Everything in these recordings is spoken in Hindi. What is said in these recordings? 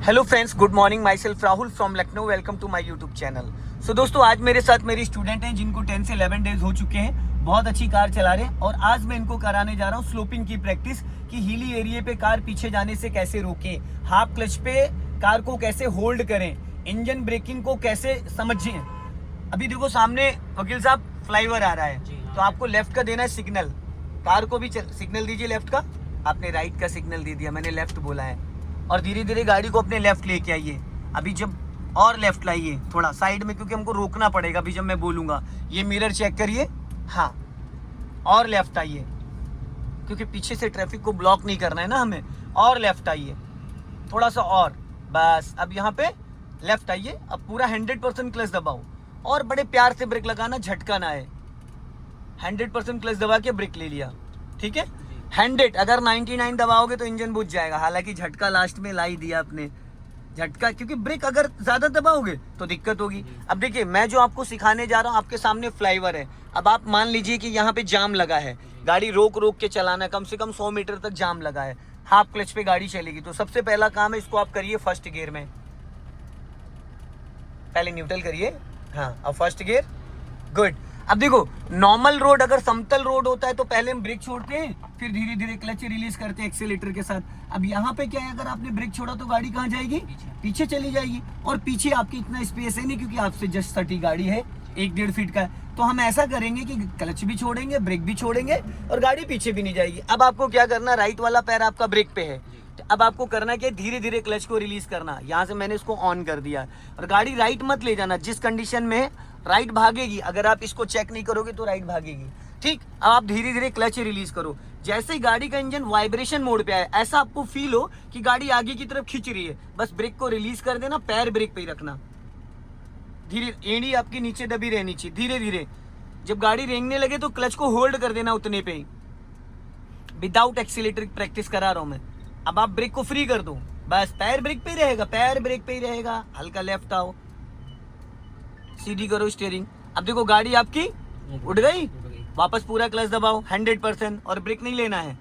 Hello friends, good morning. Myself Rahul from Lucknow. Welcome to my YouTube channel. So दोस्तों, आज मेरे साथ मेरी स्टूडेंट हैं जिनको 10 से 11 डेज हो चुके हैं, बहुत अच्छी कार चला रहे हैं। और आज मैं इनको कराने जा रहा हूँ स्लोपिंग की प्रैक्टिस कि हिली एरिया पे कार पीछे जाने से कैसे रोकें, हाफ क्लच पे कार को कैसे होल्ड करें, इंजन ब्रेकिंग को कैसे समझें। अभी देखो सामने वकील साहब फ्लाईओवर आ रहा है, तो आपको लेफ्ट का देना है सिग्नल। कार को भी सिग्नल दीजिए लेफ्ट का। आपने राइट का सिग्नल दे दिया, मैंने लेफ्ट बोला है। और धीरे धीरे गाड़ी को अपने लेफ्ट लेके आइए। अभी जब और लेफ्ट लाइए थोड़ा साइड में, क्योंकि हमको रोकना पड़ेगा अभी जब मैं बोलूँगा। ये मिरर चेक करिए, हाँ। और लेफ्ट आइए, क्योंकि पीछे से ट्रैफिक को ब्लॉक नहीं करना है ना हमें। और लेफ्ट आइए थोड़ा सा और, बस। अब यहाँ पे लेफ्ट आइए। अब पूरा 100% क्लच दबाओ और बड़े प्यार से ब्रेक लगाना, झटका ना आए। 100% क्लच दबा के ब्रेक ले लिया, ठीक है। 100, अगर 99 दबाओगे तो इंजन बुझ जाएगा। हालांकि झटका लास्ट में ला ही दिया आपने, झटका, क्योंकि ब्रेक अगर ज्यादा दबाओगे तो दिक्कत होगी। अब देखिए, मैं जो आपको सिखाने जा रहा हूँ, आपके सामने फ्लाईओवर है। अब आप मान लीजिए कि यहाँ पे जाम लगा है, गाड़ी रोक रोक के चलाना है, कम से कम 100 मीटर तक जाम लगा है, हाफ क्लच पे गाड़ी चलेगी। तो सबसे पहला काम है, इसको आप करिए फर्स्ट गियर में। पहले न्यूट्रल करिए, हाँ, अब फर्स्ट गियर, गुड। अब देखो, नॉर्मल रोड अगर समतल रोड होता है तो पहले हम ब्रेक छोड़ते हैं, फिर धीरे धीरे क्लच रिलीज करते हैं एक्सीलेटर के साथ। अब यहाँ पे क्या है, अगर आपने ब्रेक छोड़ा तो गाड़ी कहाँ जाएगी, पीछे चली जाएगी। और पीछे आपकी इतना स्पेस है नहीं, क्योंकि आपसे जस्ट सटी गाड़ी है, 1-1.5 फीट का है। तो हम ऐसा करेंगे कि क्लच भी छोड़ेंगे, ब्रेक भी छोड़ेंगे, और गाड़ी पीछे भी नहीं जाएगी। अब आपको क्या करना, राइट वाला पैर आपका ब्रेक पे है। अब आपको करना क्या, धीरे धीरे क्लच को रिलीज करना। यहाँ से मैंने इसको ऑन कर दिया, और गाड़ी राइट मत ले जाना। जिस कंडीशन में राइट भागेगी, अगर आप इसको चेक नहीं करोगे तो राइट भागेगी, ठीक। अब आप धीरे धीरे क्लच रिलीज करो। जैसे ही गाड़ी का इंजन वाइब्रेशन मोड पे आए, ऐसा आपको फील हो कि गाड़ी आगे की तरफ खींच रही है, बस ब्रेक को रिलीज कर देना, पैर ब्रेक पे ही रखना। धीरे, एड़ी आपकी नीचे दबी रहनी चाहिए। धीरे धीरे जब गाड़ी रेंगने लगे तो क्लच को होल्ड कर देना उतने पे ही। विदाउट एक्सीलेटर प्रैक्टिस करा रहा हूं मैं। अब आप ब्रेक को फ्री कर दो, बस पैर ब्रेक पे ही रहेगा, पैर ब्रेक पे ही रहेगा। हल्का लेफ्ट आओ, सीधी करो स्टीयरिंग। अब देखो गाड़ी आपकी उड़ गई, वापस पूरा क्लच दबाओ 100%, और ब्रेक नहीं लेना है,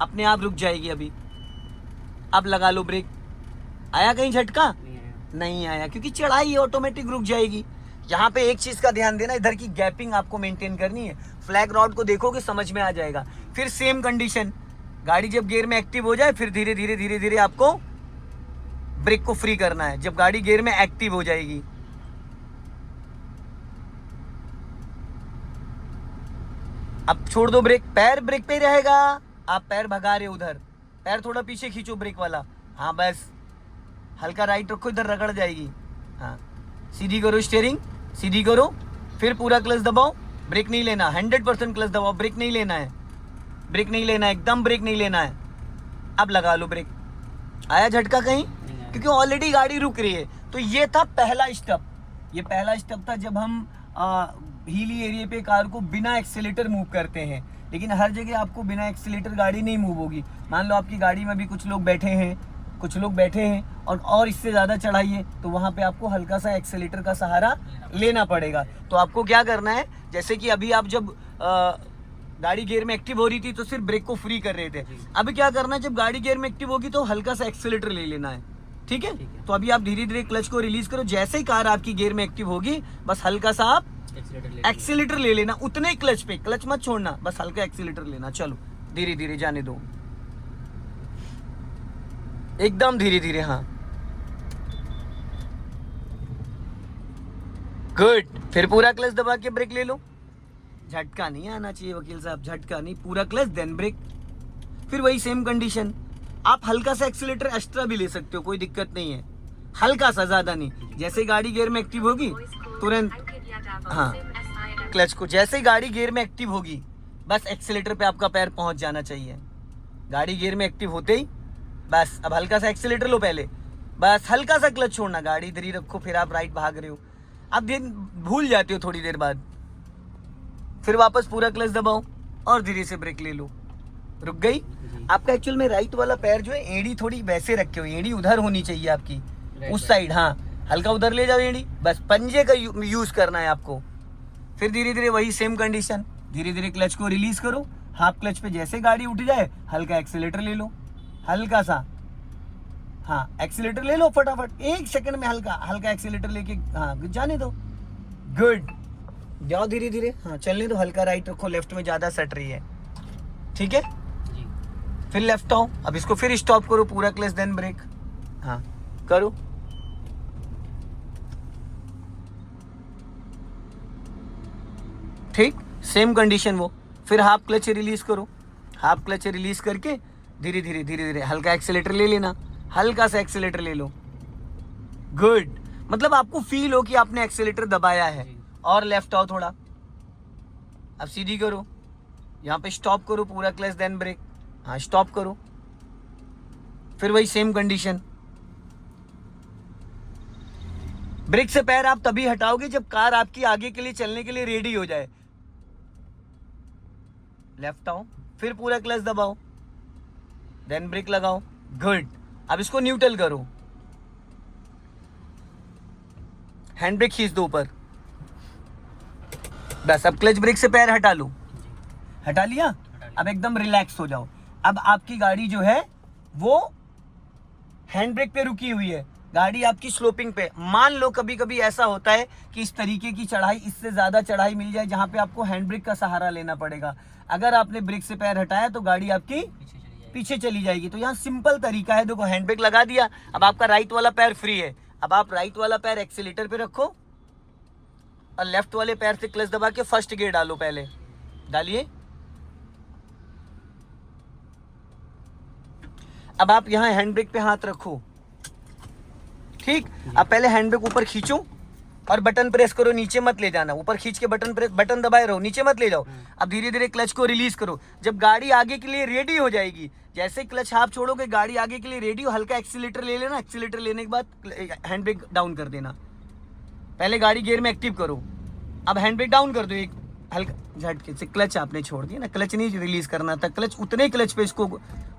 अपने आप रुक जाएगी। अभी अब लगा लो ब्रेक। आया कहीं झटका? नहीं आया, क्योंकि चढ़ाई ऑटोमेटिक रुक जाएगी। यहाँ पे एक चीज का ध्यान देना, इधर की गैपिंग आपको मेंटेन करनी है। फ्लैग रॉड को देखोगे समझ में आ जाएगा। फिर सेम कंडीशन, गाड़ी जब गियर में एक्टिव हो जाए, फिर धीरे धीरे धीरे धीरे आपको ब्रेक को फ्री करना है जब गाड़ी गियर में एक्टिव हो जाएगी। अब छोड़ दो ब्रेक, पैर ब्रेक पे ही रहेगा। आप पैर भगा रहे हो उधर, पैर थोड़ा पीछे खींचो ब्रेक वाला, हाँ बस। हल्का राइट रखो, इधर रगड़ जाएगी, हाँ। सीधी करो स्टीयरिंग, सीधी करो, फिर पूरा क्लच दबाओ। ब्रेक नहीं लेना, 100% क्लच दबाओ, ब्रेक नहीं लेना है, ब्रेक नहीं लेना है, एकदम ब्रेक नहीं लेना है। अब लगा लो ब्रेक। आया झटका कहीं? क्योंकि ऑलरेडी गाड़ी रुक रही है। तो ये था पहला स्टेप। ये पहला स्टेप था जब हम हिली एरिया पे कार को बिना एक्सीलेटर मूव करते हैं। लेकिन हर जगह आपको बिना एक्सीलेटर गाड़ी नहीं मूव होगी। मान लो आपकी गाड़ी में भी कुछ लोग बैठे हैं, और इससे ज़्यादा चढ़ाई है, तो वहाँ पे आपको हल्का सा एक्सीलेटर का सहारा लेना पड़ेगा। तो आपको क्या करना है, जैसे कि अभी आप जब गाड़ी गियर में एक्टिव हो रही थी तो सिर्फ ब्रेक को फ्री कर रहे थे। अभी क्या करना है, जब गाड़ी गियर में एक्टिव होगी तो हल्का सा एक्सीलेटर ले लेना है, ठीक है। तो अभी आप धीरे धीरे क्लच को रिलीज करो। जैसे ही कार आपकी गियर में एक्टिव होगी, बस हल्का सा आप एक्सीलेटर ले लेना, उतने ही क्लच पे, क्लच मत छोड़ना, बस हल्का एक्सीलेटर लेना। चलो धीरे धीरे जाने दो, एकदम धीरे धीरे, हाँ, गुड। फिर पूरा क्लच दबा के ब्रेक ले लो। झटका नहीं आना चाहिए वकील साहब, झटका नहीं, पूरा क्लच देन ब्रेक। फिर वही सेम कंडीशन, आप हल्का सा एक्सीलेटर एक्स्ट्रा भी ले सकते हो, कोई दिक्कत नहीं है, हल्का सा, ज्यादा नहीं। जैसे ही गाड़ी गियर में एक्टिव होगी तुरंत, हाँ, क्लच को, जैसे ही गाड़ी गियर में एक्टिव होगी बस एक्सीलेटर पे आपका पैर पहुंच जाना चाहिए। गाड़ी गियर में एक्टिव होते ही बस अब हल्का सा एक्सीलेटर लो पहले, बस हल्का सा क्लच छोड़ना, गाड़ी इधर ही रखो, फिर आप राइट भाग रहे हो। अब भूल जाते हो थोड़ी देर बाद, फिर वापस पूरा क्लच दबाओ और धीरे से ब्रेक ले लो, रुक गई। आपका एक्चुअल में राइट वाला पैर जो है, एड़ी थोड़ी वैसे रखे हो, एड़ी उधर होनी चाहिए आपकी, उस साइड, हाँ, हल्का उधर ले जाओ एड़ी, बस पंजे का यूज करना है आपको। फिर धीरे धीरे वही सेम कंडीशन, धीरे धीरे क्लच को रिलीज करो, हाफ क्लच पे जैसे गाड़ी उठ जाए हल्का एक्सीलेटर ले लो, हल्का सा, हाँ एक्सीलेटर ले लो फटाफट, 1 सेकंड में हल्का हल्का एक्सीलेटर लेके, हाँ जाने दो, गुड, जाओ धीरे धीरे, हाँ चलने दो, हल्का राइट रखो, लेफ्ट में ज्यादा सट रही है, ठीक है जी। फिर लेफ्ट आओ, अब इसको फिर स्टॉप करो, पूरा क्लच देन ब्रेक, हाँ करो, ठीक, सेम कंडीशन वो, फिर हाफ क्लच रिलीज करो, हाफ क्लच रिलीज करके धीरे धीरे धीरे धीरे हल्का एक्सीलेटर ले लेना, हल्का सा एक्सीलेटर ले लो, गुड, मतलब आपको फील हो कि आपने एक्सीलेटर दबाया है। और लेफ्ट आओ थोड़ा, अब सीधी करो, यहाँ पे स्टॉप करो, पूरा क्लच देन ब्रेक, हाँ स्टॉप करो, फिर वही सेम कंडीशन। ब्रेक से पैर आप तभी हटाओगे जब कार आपकी आगे के लिए चलने के लिए रेडी हो जाए। लेफ्ट आओ, फिर पूरा क्लच दबाओ, देन ब्रेक लगाओ, गुड। अब इसको न्यूट्रल करो, हैंड ब्रेक खींच दो ऊपर, बस। अब क्लच ब्रेक से पैर हटा लो, हटा लिया, अब एकदम रिलैक्स हो जाओ। अब आपकी गाड़ी जो है वो हैंड ब्रेक पे रुकी हुई है, गाड़ी आपकी स्लोपिंग पे। मान लो कभी कभी ऐसा होता है कि इस तरीके की चढ़ाई, इससे ज्यादा चढ़ाई मिल जाए जहां पे आपको हैंड ब्रेक का सहारा लेना पड़ेगा। अगर आपने ब्रेक से पैर हटाया तो गाड़ी आपकी पीछे चली जाएगी। तो यहाँ सिंपल तरीका है, देखो हैंड ब्रेक लगा दिया, अब आपका राइट वाला पैर फ्री है, अब आप राइट वाला पैर एक्सीलेटर पे रखो और लेफ्ट वाले पैर से क्लच दबा के फर्स्ट गियर डालो, पहले डालिए। अब आप यहाँ हैंड ब्रेक पे हाथ रखो, ठीक। अब पहले हैंड ब्रेक ऊपर खींचो और बटन प्रेस करो, नीचे मत ले जाना, ऊपर खींच के बटन प्रेस, बटन दबाए रहो, नीचे मत ले जाओ। अब धीरे धीरे क्लच को रिलीज करो, जब गाड़ी आगे के लिए रेडी हो जाएगी, जैसे क्लच हाफ छोड़ोगे गाड़ी आगे के लिए रेडी हो, हल्का एक्सीलेटर ले लेना, एक्सीलेटर लेने के बाद हैंड ब्रेक डाउन कर देना, पहले गाड़ी गियर में एक्टिव करो। अब हैंड ब्रेक डाउन कर दो, एक हल्का झटके से, क्लच आपने छोड़ दिया ना, क्लच नहीं रिलीज करना था, क्लच उतने ही क्लच पे इसको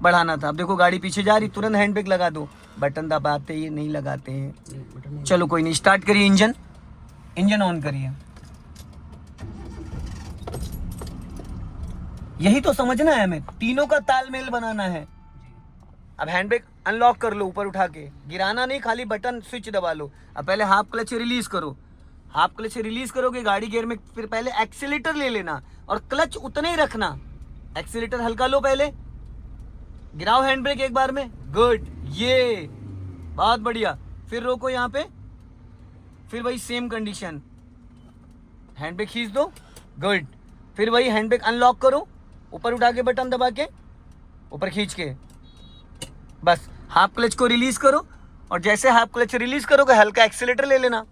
बढ़ाना था। अब देखो गाड़ी पीछे जा रही, तुरंत हैंड ब्रेक लगा दो, बटन दबाते ही नहीं लगाते हैं, चलो कोई नहीं, स्टार्ट करिए, इंजन ऑन करिए। यही तो समझना है हमें, तीनों का तालमेल बनाना है। अब हैंड ब्रेक अनलॉक कर लो, ऊपर उठा के, गिराना नहीं, खाली बटन स्विच दबा लो। अब पहले हाफ क्लच रिलीज करो, हाफ क्लच रिलीज करोगे गाड़ी गियर में, फिर पहले एक्सीलेटर ले लेना और क्लच उतने ही रखना, एक्सीलेटर हल्का लो, पहले गिराओ हैंड ब्रेक एक बार में, गुड, ये बहुत बढ़िया। फिर रोको यहाँ पे, फिर वही सेम कंडीशन, हैंड ब्रेक खींच दो, गुड। फिर वही हैंड ब्रेक अनलॉक करो, ऊपर उठा के बटन दबा के, ऊपर खींच के, बस हाफ क्लच को रिलीज करो और जैसे हाफ क्लच रिलीज करोगे हल्का एक्सीलेटर ले लेना,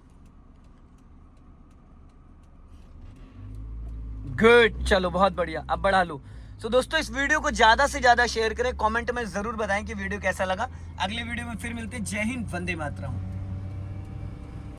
गुड। चलो बहुत बढ़िया, अब बढ़ा लो। सो दोस्तों इस वीडियो को ज्यादा से ज्यादा शेयर करें, कमेंट में जरूर बताएं कि वीडियो कैसा लगा। अगले वीडियो में फिर मिलते हैं। जय हिंद, वंदे मातरम।